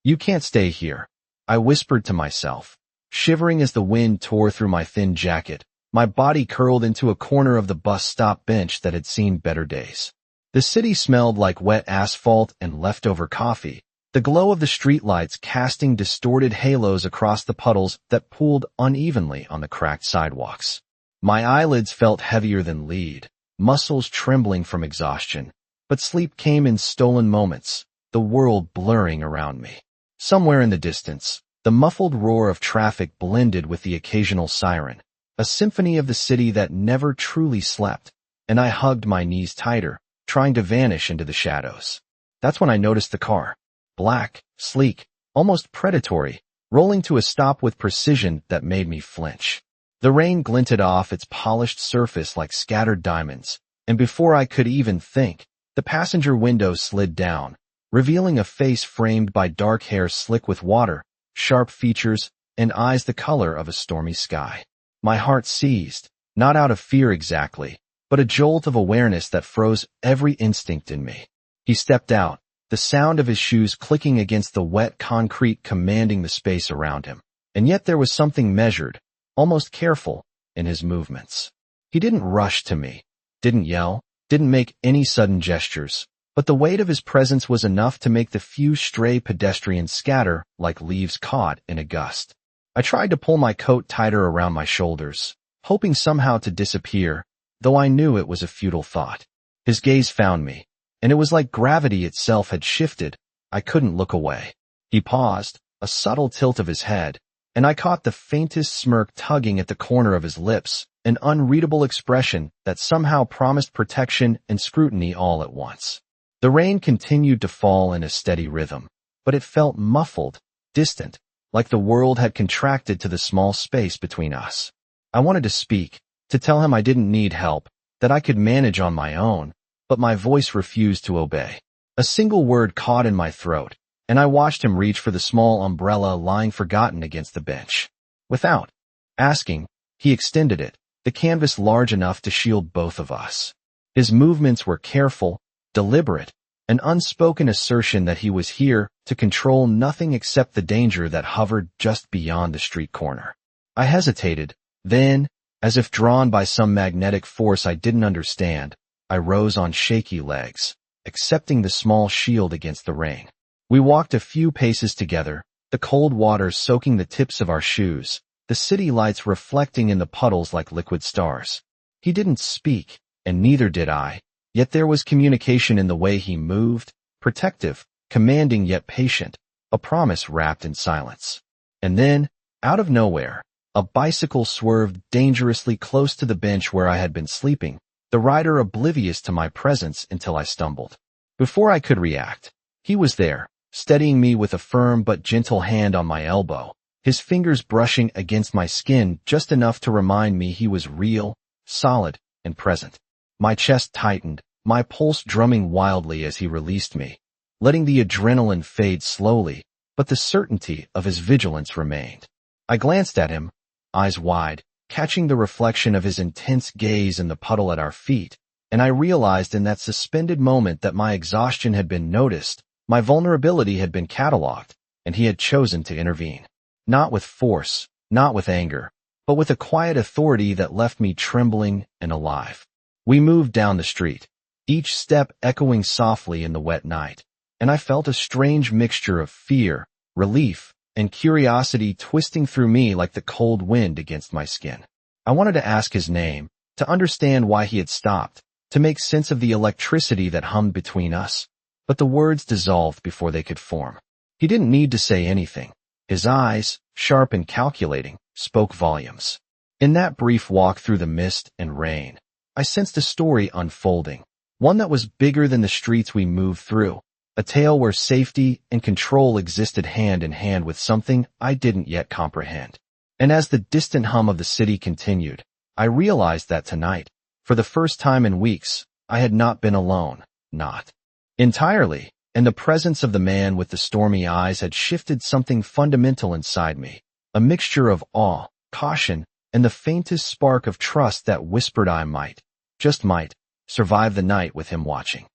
"You can't stay here," I whispered to myself, shivering as the wind tore through my thin jacket, my body curled into a corner of the bus stop bench that had seen better days. The city smelled like wet asphalt and leftover coffee, the glow of the streetlights casting distorted halos across the puddles that pooled unevenly on the cracked sidewalks. My eyelids felt heavier than lead, muscles trembling from exhaustion, but sleep came in stolen moments, the world blurring around me. Somewhere in the distance, the muffled roar of traffic blended with the occasional siren, a symphony of the city that never truly slept, and I hugged my knees tighter, trying to vanish into the shadows. That's when I noticed the car. Black, sleek, almost predatory, rolling to a stop with precision that made me flinch. The rain glinted off its polished surface like scattered diamonds, and before I could even think, the passenger window slid down, revealing a face framed by dark hair slick with water, sharp features, and eyes the color of a stormy sky. My heart seized, not out of fear exactly, but a jolt of awareness that froze every instinct in me. He stepped out, the sound of his shoes clicking against the wet concrete commanding the space around him. And yet there was something measured, almost careful, in his movements. He didn't rush to me, didn't yell, didn't make any sudden gestures, but the weight of his presence was enough to make the few stray pedestrians scatter like leaves caught in a gust. I tried to pull my coat tighter around my shoulders, hoping somehow to disappear, though I knew it was a futile thought. His gaze found me, and it was like gravity itself had shifted. I couldn't look away. He paused, a subtle tilt of his head, and I caught the faintest smirk tugging at the corner of his lips, an unreadable expression that somehow promised protection and scrutiny all at once. The rain continued to fall in a steady rhythm, but it felt muffled, distant, like the world had contracted to the small space between us. I wanted to speak, to tell him I didn't need help, that I could manage on my own, but my voice refused to obey. A single word caught in my throat, and I watched him reach for the small umbrella lying forgotten against the bench. Without asking, he extended it, the canvas large enough to shield both of us. His movements were careful, deliberate, an unspoken assertion that he was here to control nothing except the danger that hovered just beyond the street corner. I hesitated, then, as if drawn by some magnetic force I didn't understand, I rose on shaky legs, accepting the small shield against the rain. We walked a few paces together, the cold water soaking the tips of our shoes, the city lights reflecting in the puddles like liquid stars. He didn't speak, and neither did I, yet there was communication in the way he moved, protective, commanding yet patient, a promise wrapped in silence. And then, out of nowhere, a bicycle swerved dangerously close to the bench where I had been sleeping, the rider oblivious to my presence until I stumbled. Before I could react, he was there, steadying me with a firm but gentle hand on my elbow, his fingers brushing against my skin just enough to remind me he was real, solid, and present. My chest tightened, my pulse drumming wildly as he released me, letting the adrenaline fade slowly, but the certainty of his vigilance remained. I glanced at him, eyes wide, catching the reflection of his intense gaze in the puddle at our feet, and I realized in that suspended moment that my exhaustion had been noticed, my vulnerability had been catalogued, and he had chosen to intervene. Not with force, not with anger, but with a quiet authority that left me trembling and alive. We moved down the street, each step echoing softly in the wet night, and I felt a strange mixture of fear, relief, and curiosity twisting through me like the cold wind against my skin. I wanted to ask his name, to understand why he had stopped, to make sense of the electricity that hummed between us, but the words dissolved before they could form. He didn't need to say anything. His eyes, sharp and calculating, spoke volumes. In that brief walk through the mist and rain, I sensed a story unfolding, one that was bigger than the streets we moved through, a tale where safety and control existed hand in hand with something I didn't yet comprehend. And as the distant hum of the city continued, I realized that tonight, for the first time in weeks, I had not been alone, not entirely, and the presence of the man with the stormy eyes had shifted something fundamental inside me, a mixture of awe, caution, and the faintest spark of trust that whispered I might, just might, survive the night with him watching.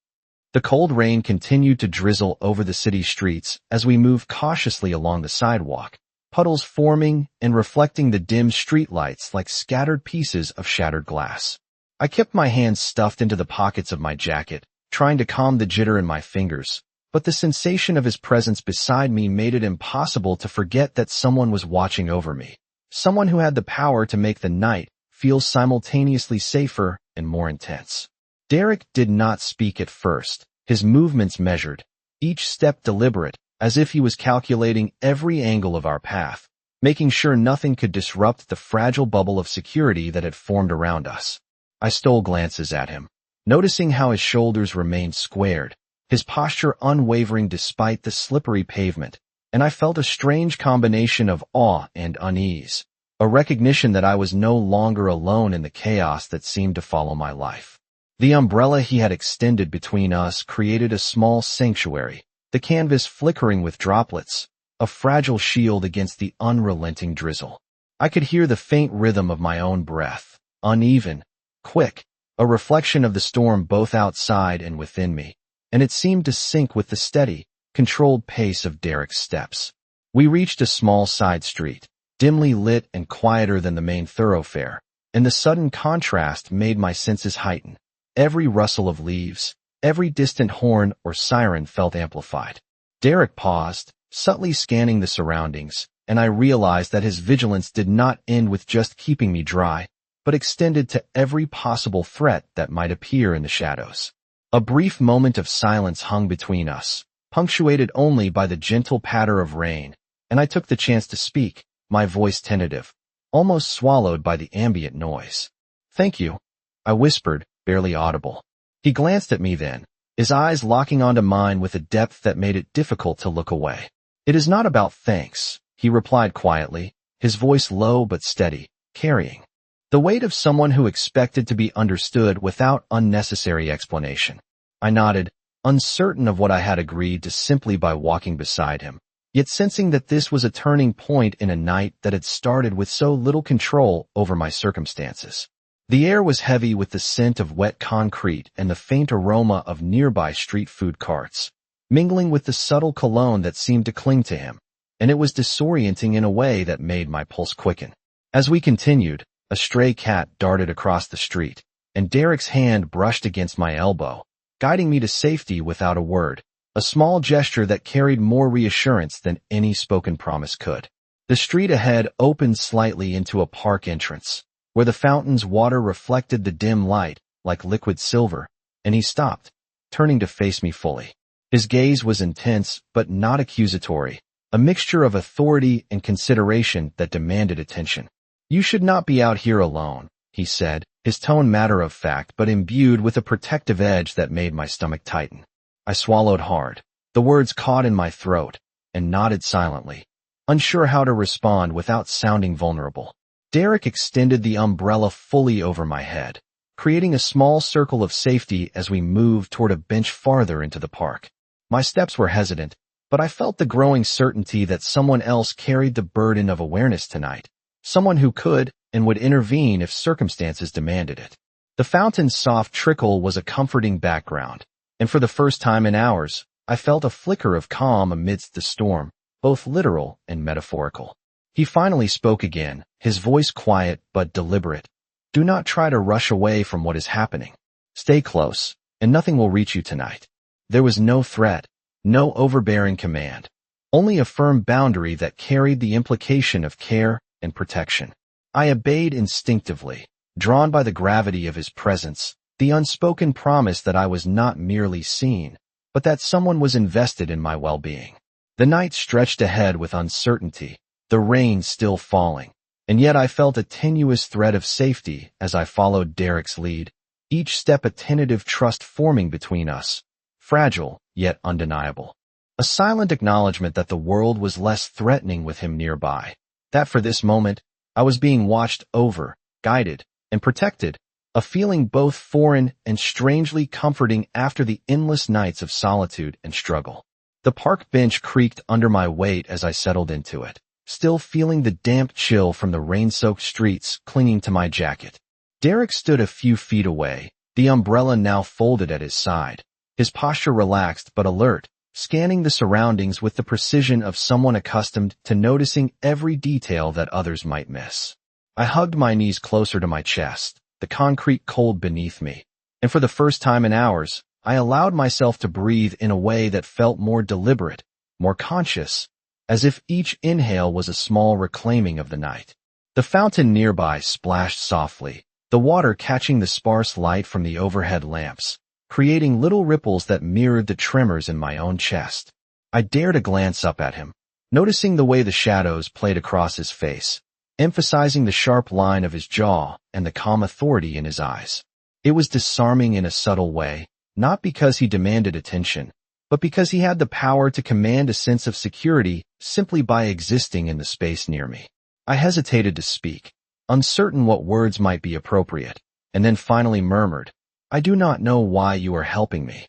The cold rain continued to drizzle over the city streets as we moved cautiously along the sidewalk, puddles forming and reflecting the dim streetlights like scattered pieces of shattered glass. I kept my hands stuffed into the pockets of my jacket, trying to calm the jitter in my fingers, but the sensation of his presence beside me made it impossible to forget that someone was watching over me, someone who had the power to make the night feel simultaneously safer and more intense. Derek did not speak at first, his movements measured, each step deliberate, as if he was calculating every angle of our path, making sure nothing could disrupt the fragile bubble of security that had formed around us. I stole glances at him, noticing how his shoulders remained squared, his posture unwavering despite the slippery pavement, and I felt a strange combination of awe and unease, a recognition that I was no longer alone in the chaos that seemed to follow my life. The umbrella he had extended between us created a small sanctuary, the canvas flickering with droplets, a fragile shield against the unrelenting drizzle. I could hear the faint rhythm of my own breath, uneven, quick, a reflection of the storm both outside and within me, and it seemed to sync with the steady, controlled pace of Derek's steps. We reached a small side street, dimly lit and quieter than the main thoroughfare, and the sudden contrast made my senses heighten. Every rustle of leaves, every distant horn or siren felt amplified. Derek paused, subtly scanning the surroundings, and I realized that his vigilance did not end with just keeping me dry, but extended to every possible threat that might appear in the shadows. A brief moment of silence hung between us, punctuated only by the gentle patter of rain, and I took the chance to speak, my voice tentative, almost swallowed by the ambient noise. "Thank you," I whispered, barely audible. He glanced at me then, his eyes locking onto mine with a depth that made it difficult to look away. "It is not about thanks," he replied quietly, his voice low but steady, carrying the weight of someone who expected to be understood without unnecessary explanation. I nodded, uncertain of what I had agreed to simply by walking beside him, yet sensing that this was a turning point in a night that had started with so little control over my circumstances. The air was heavy with the scent of wet concrete and the faint aroma of nearby street food carts, mingling with the subtle cologne that seemed to cling to him, and it was disorienting in a way that made my pulse quicken. As we continued, a stray cat darted across the street, and Derek's hand brushed against my elbow, guiding me to safety without a word, a small gesture that carried more reassurance than any spoken promise could. The street ahead opened slightly into a park entrance, where the fountain's water reflected the dim light like liquid silver, and he stopped, turning to face me fully. His gaze was intense but not accusatory, a mixture of authority and consideration that demanded attention. "You should not be out here alone," he said, his tone matter-of-fact but imbued with a protective edge that made my stomach tighten. I swallowed hard, the words caught in my throat, and nodded silently, unsure how to respond without sounding vulnerable. Derek extended the umbrella fully over my head, creating a small circle of safety as we moved toward a bench farther into the park. My steps were hesitant, but I felt the growing certainty that someone else carried the burden of awareness tonight, someone who could and would intervene if circumstances demanded it. The fountain's soft trickle was a comforting background, and for the first time in hours, I felt a flicker of calm amidst the storm, both literal and metaphorical. He finally spoke again, his voice quiet but deliberate. "Do not try to rush away from what is happening. Stay close, and nothing will reach you tonight." There was no threat, no overbearing command, only a firm boundary that carried the implication of care and protection. I obeyed instinctively, drawn by the gravity of his presence, the unspoken promise that I was not merely seen, but that someone was invested in my well-being. The night stretched ahead with uncertainty, the rain still falling, and yet I felt a tenuous thread of safety as I followed Derek's lead, each step a tentative trust forming between us, fragile yet undeniable. A silent acknowledgement that the world was less threatening with him nearby, that for this moment, I was being watched over, guided, and protected, a feeling both foreign and strangely comforting after the endless nights of solitude and struggle. The park bench creaked under my weight as I settled into it, still feeling the damp chill from the rain-soaked streets clinging to my jacket. Derek stood a few feet away, the umbrella now folded at his side, his posture relaxed but alert, scanning the surroundings with the precision of someone accustomed to noticing every detail that others might miss. I hugged my knees closer to my chest, the concrete cold beneath me, and for the first time in hours, I allowed myself to breathe in a way that felt more deliberate, more conscious, as if each inhale was a small reclaiming of the night. The fountain nearby splashed softly, the water catching the sparse light from the overhead lamps, creating little ripples that mirrored the tremors in my own chest. I dared to glance up at him, noticing the way the shadows played across his face, emphasizing the sharp line of his jaw and the calm authority in his eyes. It was disarming in a subtle way, not because he demanded attention, but because he had the power to command a sense of security simply by existing in the space near me. I hesitated to speak, uncertain what words might be appropriate, and then finally murmured, "I do not know why you are helping me."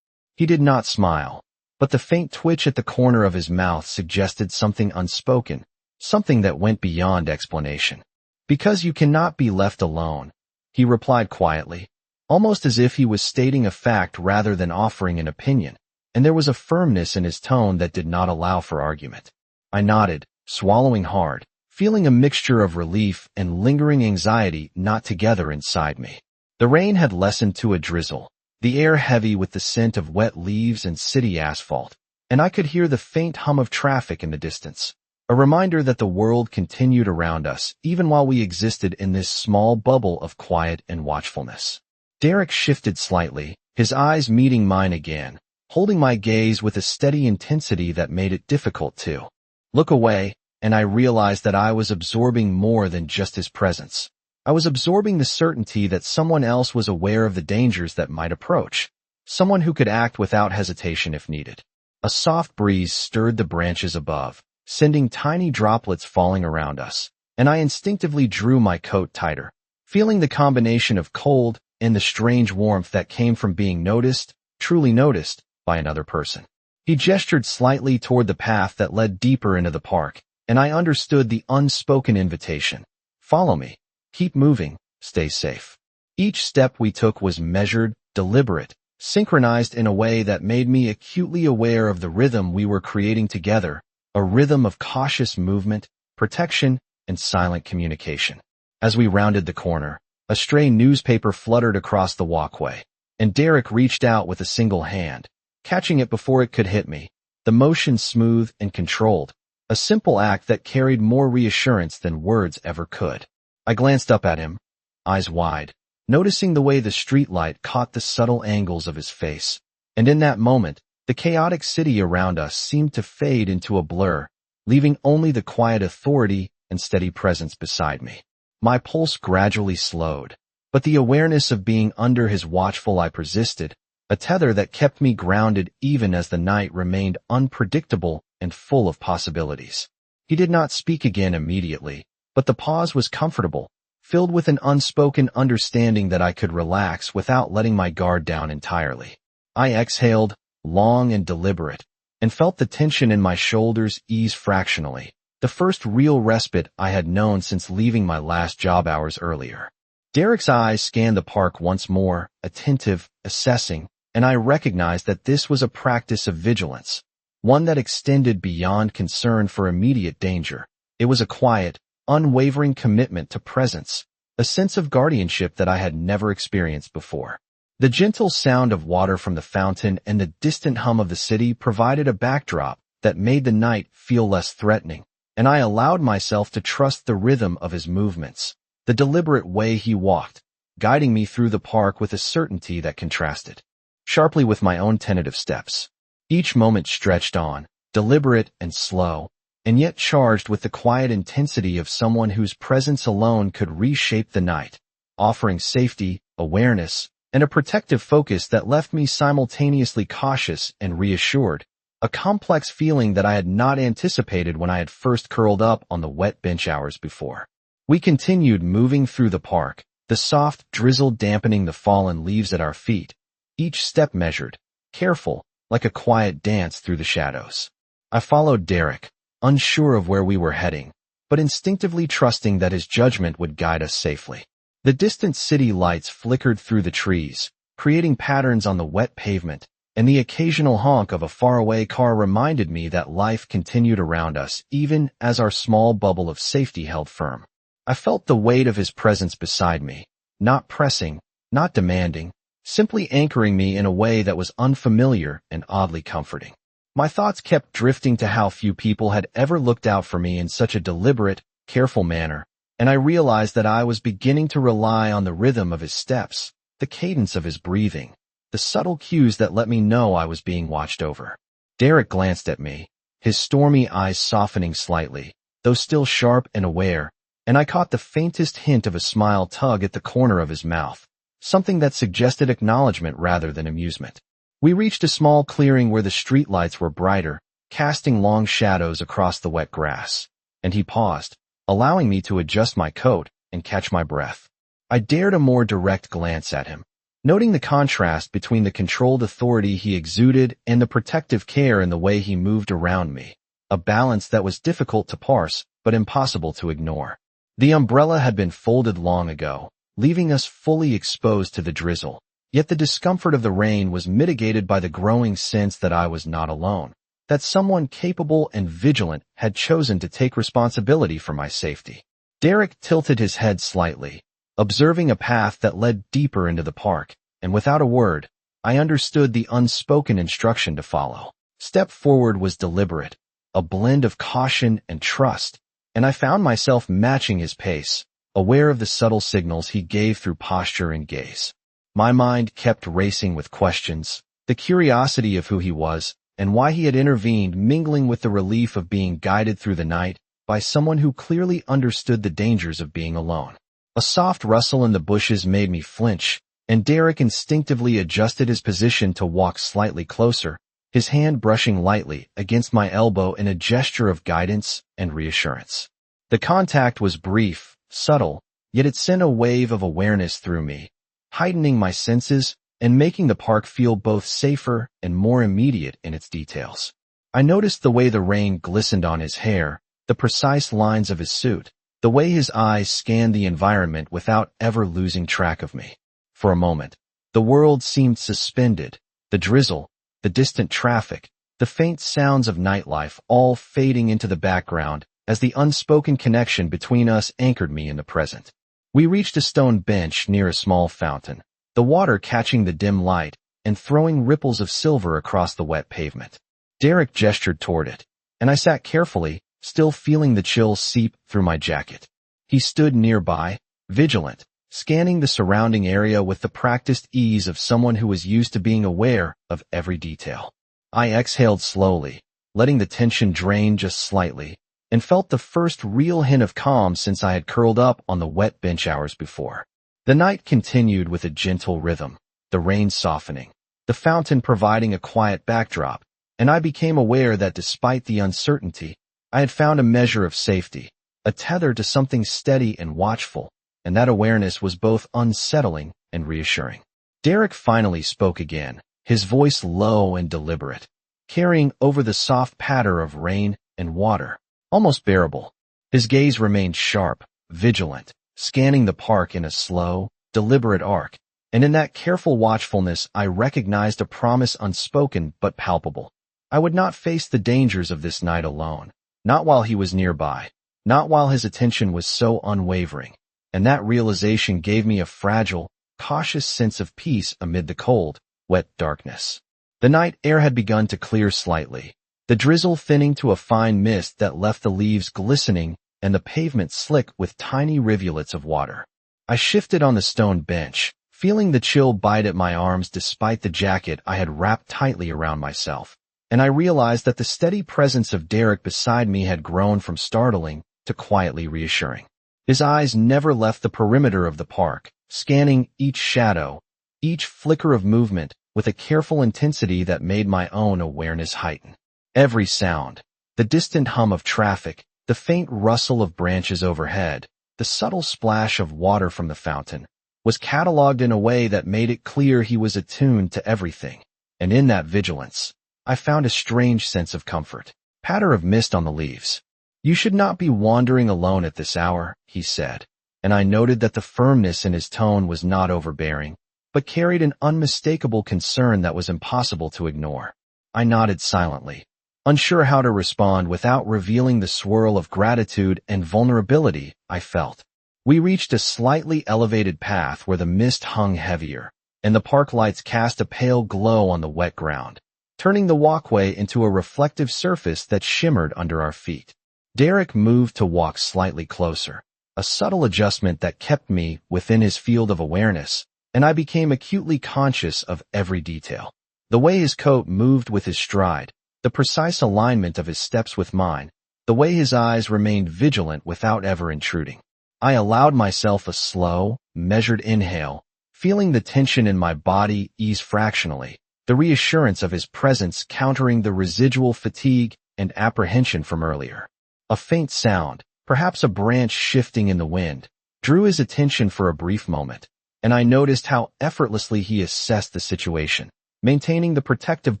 He did not smile, but the faint twitch at the corner of his mouth suggested something unspoken, something that went beyond explanation. "Because you cannot be left alone," he replied quietly, almost as if he was stating a fact rather than offering an opinion, and there was a firmness in his tone that did not allow for argument. I nodded, swallowing hard, feeling a mixture of relief and lingering anxiety knot together inside me. The rain had lessened to a drizzle, the air heavy with the scent of wet leaves and city asphalt, and I could hear the faint hum of traffic in the distance, a reminder that the world continued around us even while we existed in this small bubble of quiet and watchfulness. Derek shifted slightly, his eyes meeting mine again, holding my gaze with a steady intensity that made it difficult to look away, and I realized that I was absorbing more than just his presence. I was absorbing the certainty that someone else was aware of the dangers that might approach, someone who could act without hesitation if needed. A soft breeze stirred the branches above, sending tiny droplets falling around us, and I instinctively drew my coat tighter, feeling the combination of cold and the strange warmth that came from being noticed, truly noticed, by another person. He gestured slightly toward the path that led deeper into the park, and I understood the unspoken invitation. "Follow me. Keep moving. Stay safe." Each step we took was measured, deliberate, synchronized in a way that made me acutely aware of the rhythm we were creating together, a rhythm of cautious movement, protection, and silent communication. As we rounded the corner, a stray newspaper fluttered across the walkway, and Derek reached out with a single hand, catching it before it could hit me, the motion smooth and controlled, a simple act that carried more reassurance than words ever could. I glanced up at him, eyes wide, noticing the way the streetlight caught the subtle angles of his face, and in that moment, the chaotic city around us seemed to fade into a blur, leaving only the quiet authority and steady presence beside me. My pulse gradually slowed, but the awareness of being under his watchful eye persisted, a tether that kept me grounded even as the night remained unpredictable and full of possibilities. He did not speak again immediately, but the pause was comfortable, filled with an unspoken understanding that I could relax without letting my guard down entirely. I exhaled, long and deliberate, and felt the tension in my shoulders ease fractionally, the first real respite I had known since leaving my last job hours earlier. Derek's eyes scanned the park once more, attentive, assessing, and I recognized that this was a practice of vigilance, one that extended beyond concern for immediate danger. It was a quiet, unwavering commitment to presence, a sense of guardianship that I had never experienced before. The gentle sound of water from the fountain and the distant hum of the city provided a backdrop that made the night feel less threatening, and I allowed myself to trust the rhythm of his movements, the deliberate way he walked, guiding me through the park with a certainty that contrasted sharply with my own tentative steps. Each moment stretched on, deliberate and slow, and yet charged with the quiet intensity of someone whose presence alone could reshape the night, offering safety, awareness, and a protective focus that left me simultaneously cautious and reassured, a complex feeling that I had not anticipated when I had first curled up on the wet bench hours before. We continued moving through the park, the soft drizzle dampening the fallen leaves at our feet, each step measured, careful, like a quiet dance through the shadows. I followed Derek, unsure of where we were heading, but instinctively trusting that his judgment would guide us safely. The distant city lights flickered through the trees, creating patterns on the wet pavement, and the occasional honk of a faraway car reminded me that life continued around us even as our small bubble of safety held firm. I felt the weight of his presence beside me, not pressing, not demanding, simply anchoring me in a way that was unfamiliar and oddly comforting. My thoughts kept drifting to how few people had ever looked out for me in such a deliberate, careful manner, and I realized that I was beginning to rely on the rhythm of his steps, the cadence of his breathing, the subtle cues that let me know I was being watched over. Derek glanced at me, his stormy eyes softening slightly, though still sharp and aware, and I caught the faintest hint of a smile tug at the corner of his mouth, something that suggested acknowledgement rather than amusement. We reached a small clearing where the streetlights were brighter, casting long shadows across the wet grass, and he paused, allowing me to adjust my coat and catch my breath. I dared a more direct glance at him, noting the contrast between the controlled authority he exuded and the protective care in the way he moved around me, a balance that was difficult to parse but impossible to ignore. The umbrella had been folded long ago, leaving us fully exposed to the drizzle, yet the discomfort of the rain was mitigated by the growing sense that I was not alone, that someone capable and vigilant had chosen to take responsibility for my safety. Derek tilted his head slightly, observing a path that led deeper into the park, and without a word, I understood the unspoken instruction to follow. Step forward was deliberate, a blend of caution and trust, and I found myself matching his pace, aware of the subtle signals he gave through posture and gaze. My mind kept racing with questions, the curiosity of who he was, and why he had intervened, mingling with the relief of being guided through the night by someone who clearly understood the dangers of being alone. A soft rustle in the bushes made me flinch, and Derek instinctively adjusted his position to walk slightly closer, his hand brushing lightly against my elbow in a gesture of guidance and reassurance. The contact was brief, subtle, yet it sent a wave of awareness through me, heightening my senses and making the park feel both safer and more immediate in its details. I noticed the way the rain glistened on his hair, the precise lines of his suit, the way his eyes scanned the environment without ever losing track of me. For a moment, the world seemed suspended, the drizzle, the distant traffic, the faint sounds of nightlife all fading into the background as the unspoken connection between us anchored me in the present. We reached a stone bench near a small fountain, the water catching the dim light and throwing ripples of silver across the wet pavement. Derek gestured toward it, and I sat carefully, still feeling the chill seep through my jacket. He stood nearby, vigilant, scanning the surrounding area with the practiced ease of someone who was used to being aware of every detail. I exhaled slowly, letting the tension drain just slightly, and felt the first real hint of calm since I had curled up on the wet bench hours before. The night continued with a gentle rhythm, the rain softening, the fountain providing a quiet backdrop, and I became aware that despite the uncertainty, I had found a measure of safety, a tether to something steady and watchful, and that awareness was both unsettling and reassuring. Derek finally spoke again, his voice low and deliberate, carrying over the soft patter of rain and water, almost bearable. His gaze remained sharp, vigilant, scanning the park in a slow, deliberate arc, and in that careful watchfulness I recognized a promise unspoken but palpable. I would not face the dangers of this night alone, not while he was nearby, not while his attention was so unwavering, and that realization gave me a fragile, cautious sense of peace amid the cold, wet darkness. The night air had begun to clear slightly, the drizzle thinning to a fine mist that left the leaves glistening and the pavement slick with tiny rivulets of water. I shifted on the stone bench, feeling the chill bite at my arms despite the jacket I had wrapped tightly around myself, and I realized that the steady presence of Derek beside me had grown from startling to quietly reassuring. His eyes never left the perimeter of the park, scanning each shadow, each flicker of movement with a careful intensity that made my own awareness heighten. Every sound, the distant hum of traffic, the faint rustle of branches overhead, the subtle splash of water from the fountain, was cataloged in a way that made it clear he was attuned to everything, and in that vigilance, I found a strange sense of comfort. Patter of mist on the leaves. "You should not be wandering alone at this hour," he said, and I noted that the firmness in his tone was not overbearing, but carried an unmistakable concern that was impossible to ignore. I nodded silently, unsure how to respond without revealing the swirl of gratitude and vulnerability I felt. We reached a slightly elevated path where the mist hung heavier, and the park lights cast a pale glow on the wet ground, turning the walkway into a reflective surface that shimmered under our feet. Derek moved to walk slightly closer, a subtle adjustment that kept me within his field of awareness, and I became acutely conscious of every detail. The way his coat moved with his stride, the precise alignment of his steps with mine, the way his eyes remained vigilant without ever intruding. I allowed myself a slow, measured inhale, feeling the tension in my body ease fractionally, the reassurance of his presence countering the residual fatigue and apprehension from earlier. A faint sound, perhaps a branch shifting in the wind, drew his attention for a brief moment, and I noticed how effortlessly he assessed the situation, maintaining the protective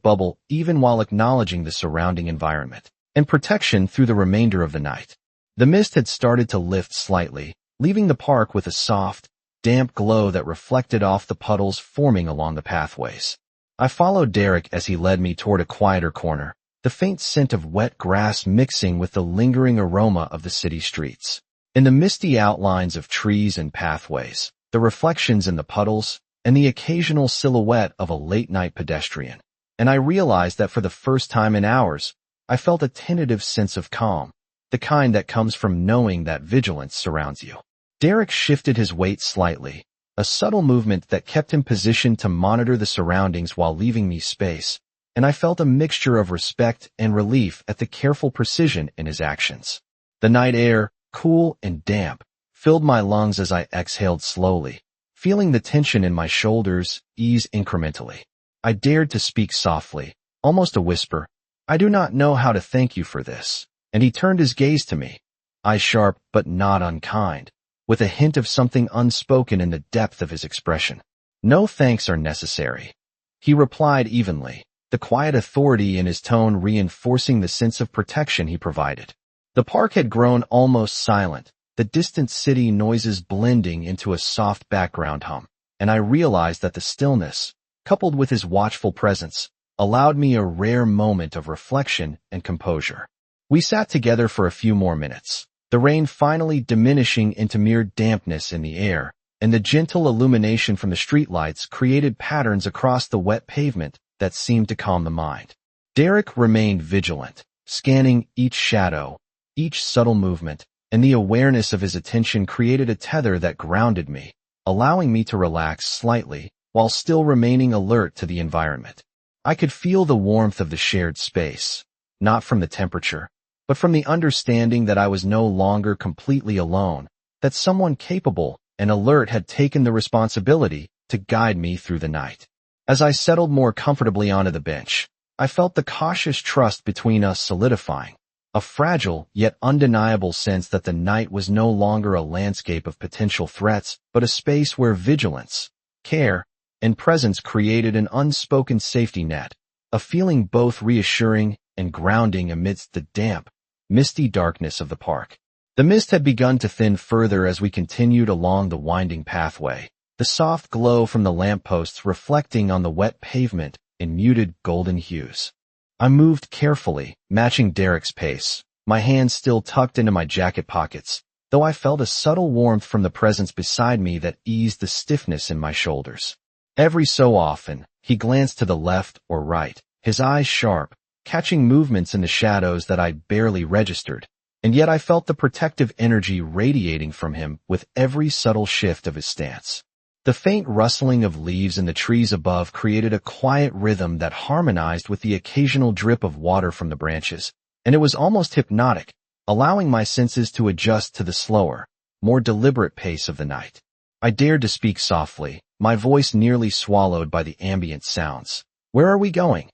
bubble even while acknowledging the surrounding environment, and protection through the remainder of the night. The mist had started to lift slightly, leaving the park with a soft, damp glow that reflected off the puddles forming along the pathways. I followed Derek as he led me toward a quieter corner, the faint scent of wet grass mixing with the lingering aroma of the city streets. In the misty outlines of trees and pathways, the reflections in the puddles, and the occasional silhouette of a late-night pedestrian, and I realized that for the first time in hours, I felt a tentative sense of calm, the kind that comes from knowing that vigilance surrounds you. Derek shifted his weight slightly, a subtle movement that kept him positioned to monitor the surroundings while leaving me space, and I felt a mixture of respect and relief at the careful precision in his actions. The night air, cool and damp, filled my lungs as I exhaled slowly, feeling the tension in my shoulders ease incrementally. I dared to speak softly, almost a whisper, "I do not know how to thank you for this." And he turned his gaze to me, eyes sharp but not unkind, with a hint of something unspoken in the depth of his expression. "No thanks are necessary," he replied evenly, the quiet authority in his tone reinforcing the sense of protection he provided. The park had grown almost silent, the distant city noises blending into a soft background hum, and I realized that the stillness, coupled with his watchful presence, allowed me a rare moment of reflection and composure. We sat together for a few more minutes, the rain finally diminishing into mere dampness in the air, and the gentle illumination from the streetlights created patterns across the wet pavement that seemed to calm the mind. Derek remained vigilant, scanning each shadow, each subtle movement, and the awareness of his attention created a tether that grounded me, allowing me to relax slightly while still remaining alert to the environment. I could feel the warmth of the shared space, not from the temperature, but from the understanding that I was no longer completely alone, that someone capable and alert had taken the responsibility to guide me through the night. As I settled more comfortably onto the bench, I felt the cautious trust between us solidifying, a fragile yet undeniable sense that the night was no longer a landscape of potential threats, but a space where vigilance, care, and presence created an unspoken safety net, a feeling both reassuring and grounding amidst the damp, misty darkness of the park. The mist had begun to thin further as we continued along the winding pathway, the soft glow from the lampposts reflecting on the wet pavement in muted golden hues. I moved carefully, matching Derek's pace, my hands still tucked into my jacket pockets, though I felt a subtle warmth from the presence beside me that eased the stiffness in my shoulders. Every so often, he glanced to the left or right, his eyes sharp, catching movements in the shadows that I barely registered, and yet I felt the protective energy radiating from him with every subtle shift of his stance. The faint rustling of leaves in the trees above created a quiet rhythm that harmonized with the occasional drip of water from the branches, and it was almost hypnotic, allowing my senses to adjust to the slower, more deliberate pace of the night. I dared to speak softly, my voice nearly swallowed by the ambient sounds. "Where are we going?"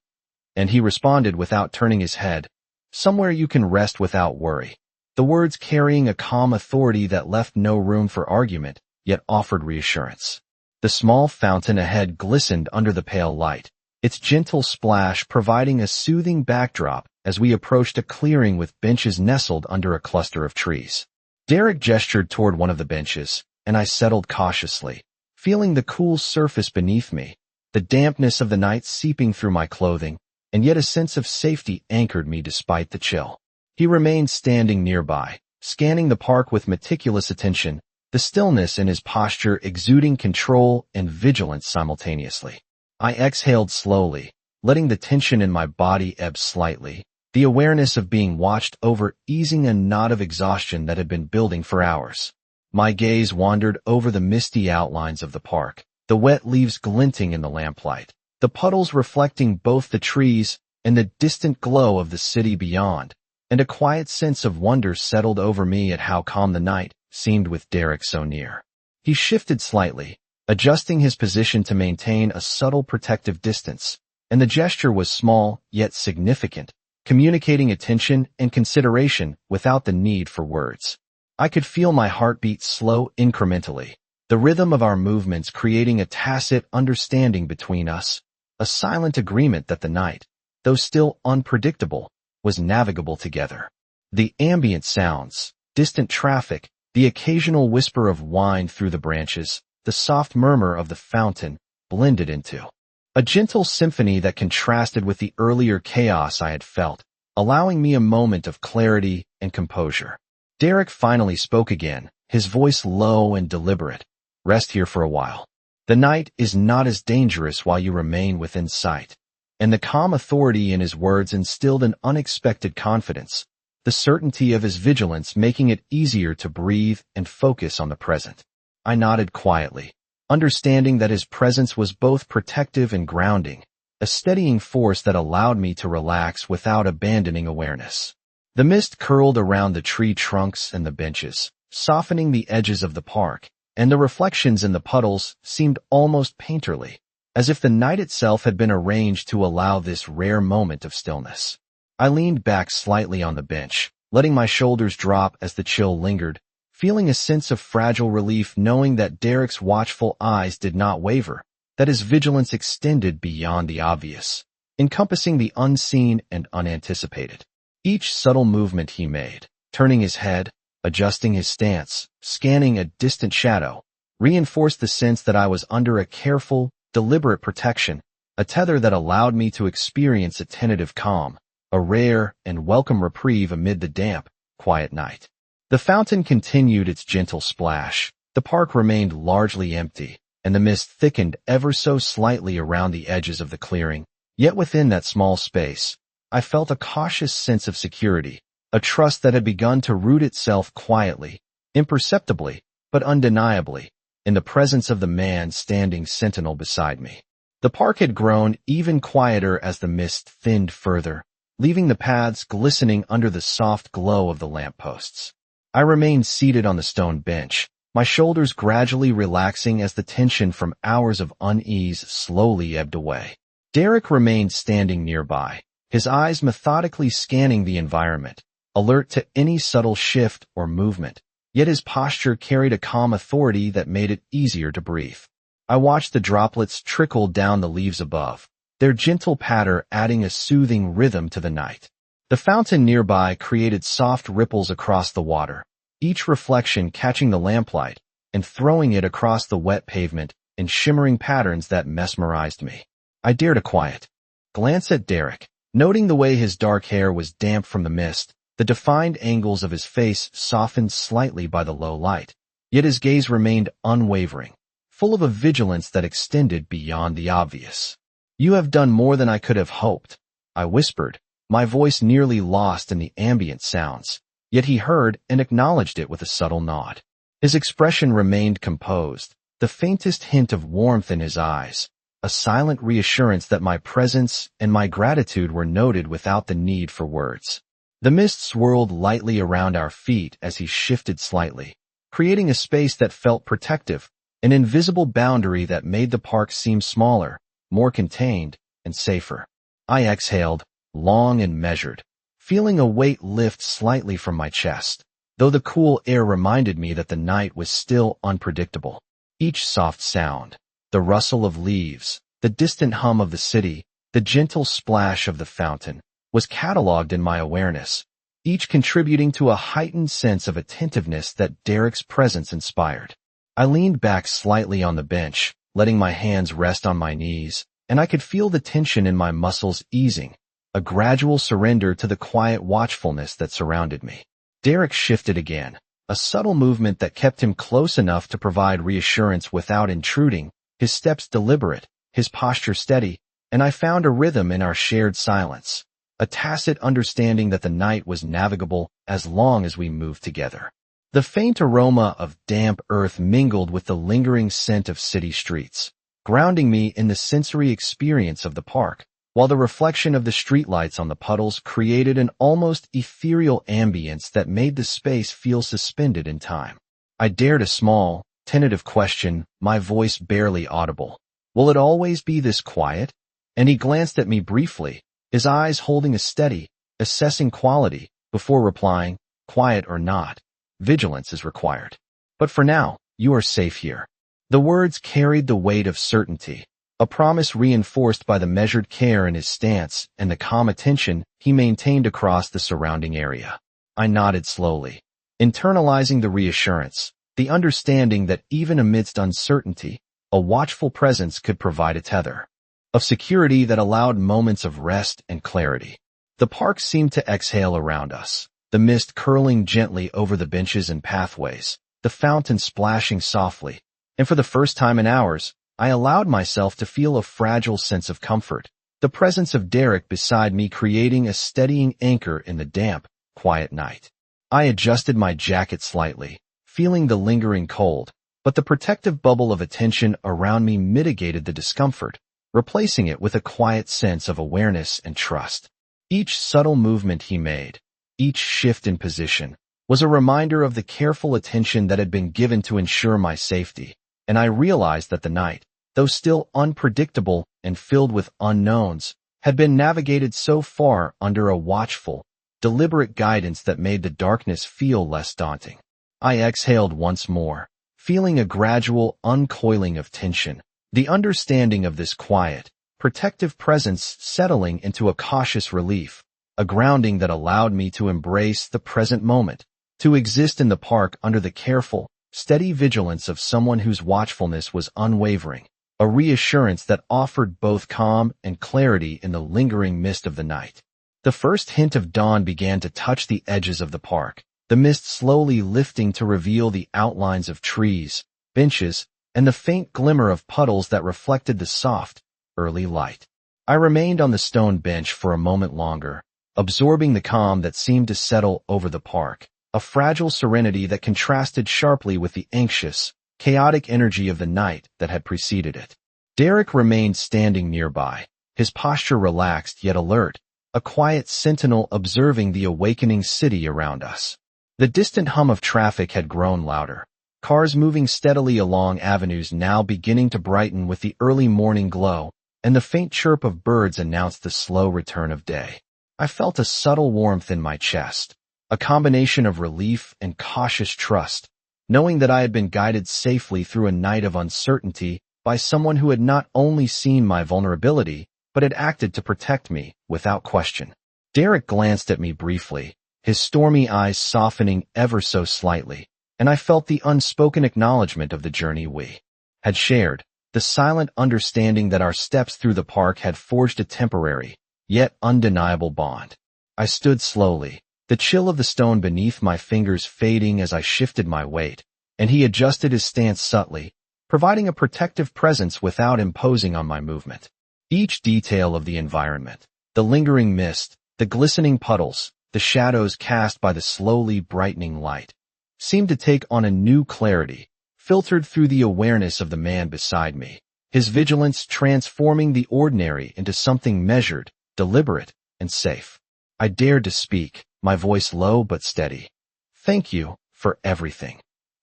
And he responded without turning his head, "Somewhere you can rest without worry," the words carrying a calm authority that left no room for argument, yet offered reassurance. The small fountain ahead glistened under the pale light, its gentle splash providing a soothing backdrop as we approached a clearing with benches nestled under a cluster of trees. Derek gestured toward one of the benches, and I settled cautiously, feeling the cool surface beneath me, the dampness of the night seeping through my clothing, and yet a sense of safety anchored me despite the chill. He remained standing nearby, scanning the park with meticulous attention, the stillness in his posture exuding control and vigilance simultaneously. I exhaled slowly, letting the tension in my body ebb slightly, the awareness of being watched over easing a knot of exhaustion that had been building for hours. My gaze wandered over the misty outlines of the park, the wet leaves glinting in the lamplight, the puddles reflecting both the trees and the distant glow of the city beyond, and a quiet sense of wonder settled over me at how calm the night seemed with Derek so near. He shifted slightly, adjusting his position to maintain a subtle protective distance, and the gesture was small yet significant, communicating attention and consideration without the need for words. I could feel my heartbeat slow incrementally, the rhythm of our movements creating a tacit understanding between us, a silent agreement that the night, though still unpredictable, was navigable together. The ambient sounds, distant traffic, the occasional whisper of wind through the branches, the soft murmur of the fountain, blended into a gentle symphony that contrasted with the earlier chaos I had felt, allowing me a moment of clarity and composure. Derek finally spoke again, his voice low and deliberate. "Rest here for a while. The night is not as dangerous while you remain within sight." And the calm authority in his words instilled an unexpected confidence, the certainty of his vigilance making it easier to breathe and focus on the present. I nodded quietly, understanding that his presence was both protective and grounding, a steadying force that allowed me to relax without abandoning awareness. The mist curled around the tree trunks and the benches, softening the edges of the park, and the reflections in the puddles seemed almost painterly, as if the night itself had been arranged to allow this rare moment of stillness. I leaned back slightly on the bench, letting my shoulders drop as the chill lingered, feeling a sense of fragile relief knowing that Derek's watchful eyes did not waver, that his vigilance extended beyond the obvious, encompassing the unseen and unanticipated. Each subtle movement he made, turning his head, adjusting his stance, scanning a distant shadow, reinforced the sense that I was under a careful, deliberate protection, a tether that allowed me to experience a tentative calm, a rare and welcome reprieve amid the damp, quiet night. The fountain continued its gentle splash, the park remained largely empty, and the mist thickened ever so slightly around the edges of the clearing. Yet within that small space, I felt a cautious sense of security, a trust that had begun to root itself quietly, imperceptibly, but undeniably, in the presence of the man standing sentinel beside me. The park had grown even quieter as the mist thinned further, leaving the paths glistening under the soft glow of the lampposts. I remained seated on the stone bench, my shoulders gradually relaxing as the tension from hours of unease slowly ebbed away. Derek remained standing nearby, his eyes methodically scanning the environment, alert to any subtle shift or movement, yet his posture carried a calm authority that made it easier to breathe. I watched the droplets trickle down the leaves above, their gentle patter adding a soothing rhythm to the night. The fountain nearby created soft ripples across the water, each reflection catching the lamplight and throwing it across the wet pavement in shimmering patterns that mesmerized me. I dared a quiet glance at Derek, noting the way his dark hair was damp from the mist, the defined angles of his face softened slightly by the low light, yet his gaze remained unwavering, full of a vigilance that extended beyond the obvious. "You have done more than I could have hoped," I whispered, my voice nearly lost in the ambient sounds, yet he heard and acknowledged it with a subtle nod. His expression remained composed, the faintest hint of warmth in his eyes, a silent reassurance that my presence and my gratitude were noted without the need for words. The mist swirled lightly around our feet as he shifted slightly, creating a space that felt protective, an invisible boundary that made the park seem smaller, more contained, and safer. I exhaled, long and measured, feeling a weight lift slightly from my chest, though the cool air reminded me that the night was still unpredictable. Each soft sound, the rustle of leaves, the distant hum of the city, the gentle splash of the fountain, was cataloged in my awareness, each contributing to a heightened sense of attentiveness that Derek's presence inspired. I leaned back slightly on the bench, letting my hands rest on my knees, and I could feel the tension in my muscles easing, a gradual surrender to the quiet watchfulness that surrounded me. Derek shifted again, a subtle movement that kept him close enough to provide reassurance without intruding, his steps deliberate, his posture steady, and I found a rhythm in our shared silence, a tacit understanding that the night was navigable as long as we moved together. The faint aroma of damp earth mingled with the lingering scent of city streets, grounding me in the sensory experience of the park, while the reflection of the streetlights on the puddles created an almost ethereal ambience that made the space feel suspended in time. I dared a small, tentative question, my voice barely audible. "Will it always be this quiet?" And he glanced at me briefly, his eyes holding a steady, assessing quality, before replying, "Quiet or not, vigilance is required. But for now, you are safe here." The words carried the weight of certainty, a promise reinforced by the measured care in his stance and the calm attention he maintained across the surrounding area. I nodded slowly, internalizing the reassurance, the understanding that even amidst uncertainty, a watchful presence could provide a tether of security that allowed moments of rest and clarity. The park seemed to exhale around us, the mist curling gently over the benches and pathways, the fountain splashing softly, and for the first time in hours, I allowed myself to feel a fragile sense of comfort, the presence of Derek beside me creating a steadying anchor in the damp, quiet night. I adjusted my jacket slightly, feeling the lingering cold, but the protective bubble of attention around me mitigated the discomfort, replacing it with a quiet sense of awareness and trust. Each subtle movement he made, each shift in position, was a reminder of the careful attention that had been given to ensure my safety, and I realized that the night, though still unpredictable and filled with unknowns, had been navigated so far under a watchful, deliberate guidance that made the darkness feel less daunting. I exhaled once more, feeling a gradual uncoiling of tension, the understanding of this quiet, protective presence settling into a cautious relief, a grounding that allowed me to embrace the present moment, to exist in the park under the careful, steady vigilance of someone whose watchfulness was unwavering, a reassurance that offered both calm and clarity in the lingering mist of the night. The first hint of dawn began to touch the edges of the park, the mist slowly lifting to reveal the outlines of trees, benches, and the faint glimmer of puddles that reflected the soft, early light. I remained on the stone bench for a moment longer, absorbing the calm that seemed to settle over the park, a fragile serenity that contrasted sharply with the anxious, chaotic energy of the night that had preceded it. Derek remained standing nearby, his posture relaxed yet alert, a quiet sentinel observing the awakening city around us. The distant hum of traffic had grown louder, cars moving steadily along avenues now beginning to brighten with the early morning glow, and the faint chirp of birds announced the slow return of day. I felt a subtle warmth in my chest, a combination of relief and cautious trust, knowing that I had been guided safely through a night of uncertainty by someone who had not only seen my vulnerability, but had acted to protect me without question. Derek glanced at me briefly, his stormy eyes softening ever so slightly, and I felt the unspoken acknowledgement of the journey we had shared, the silent understanding that our steps through the park had forged a temporary, yet undeniable bond. I stood slowly, the chill of the stone beneath my fingers fading as I shifted my weight, and he adjusted his stance subtly, providing a protective presence without imposing on my movement. Each detail of the environment, the lingering mist, the glistening puddles, the shadows cast by the slowly brightening light, seemed to take on a new clarity, filtered through the awareness of the man beside me, his vigilance transforming the ordinary into something measured, deliberate, and safe. I dared to speak, my voice low but steady. "Thank you for everything."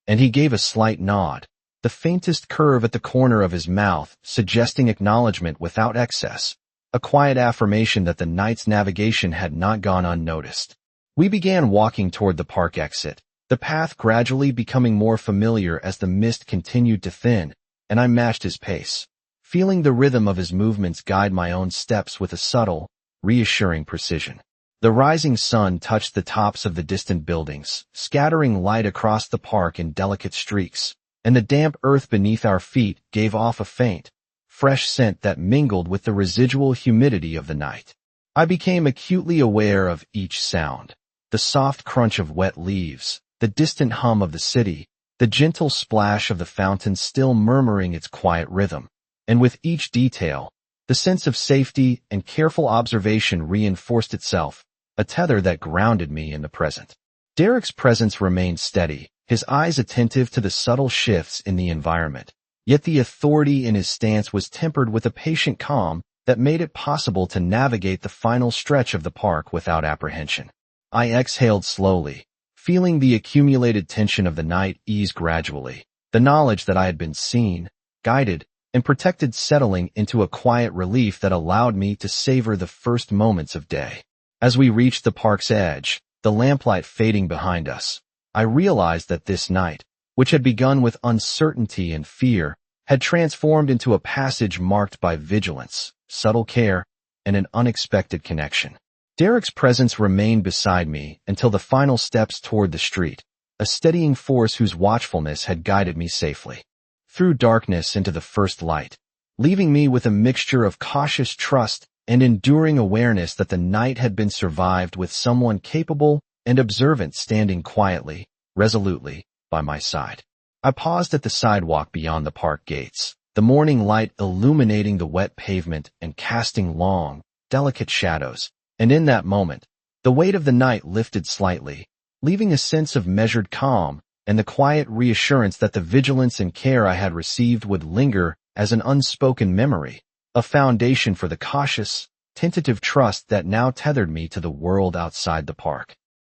And he gave a slight nod, the faintest curve at the corner of his mouth suggesting acknowledgement without excess, a quiet affirmation that the night's navigation had not gone unnoticed. We began walking toward the park exit, the path gradually becoming more familiar as the mist continued to thin, and I matched his pace, feeling the rhythm of his movements guide my own steps with a subtle, reassuring precision. The rising sun touched the tops of the distant buildings, scattering light across the park in delicate streaks, and the damp earth beneath our feet gave off a faint, fresh scent that mingled with the residual humidity of the night. I became acutely aware of each sound: the soft crunch of wet leaves, the distant hum of the city, the gentle splash of the fountain still murmuring its quiet rhythm. And with each detail, the sense of safety and careful observation reinforced itself, a tether that grounded me in the present. Derek's presence remained steady, his eyes attentive to the subtle shifts in the environment. Yet the authority in his stance was tempered with a patient calm that made it possible to navigate the final stretch of the park without apprehension. I exhaled slowly, feeling the accumulated tension of the night ease gradually, the knowledge that I had been seen, guided, and protected settling into a quiet relief that allowed me to savor the first moments of day. As we reached the park's edge, the lamplight fading behind us, I realized that this night, which had begun with uncertainty and fear, had transformed into a passage marked by vigilance, subtle care, and an unexpected connection. Derek's presence remained beside me until the final steps toward the street, a steadying force whose watchfulness had guided me safely through darkness into the first light, leaving me with a mixture of cautious trust and enduring awareness that the night had been survived with someone capable and observant standing quietly, resolutely, by my side. I paused at the sidewalk beyond the park gates, the morning light illuminating the wet pavement and casting long, delicate shadows, and in that moment, the weight of the night lifted slightly, leaving a sense of measured calm and the quiet reassurance that the vigilance and care I had received would linger as an unspoken memory, a foundation for the cautious, tentative trust that now tethered me to the world outside the park.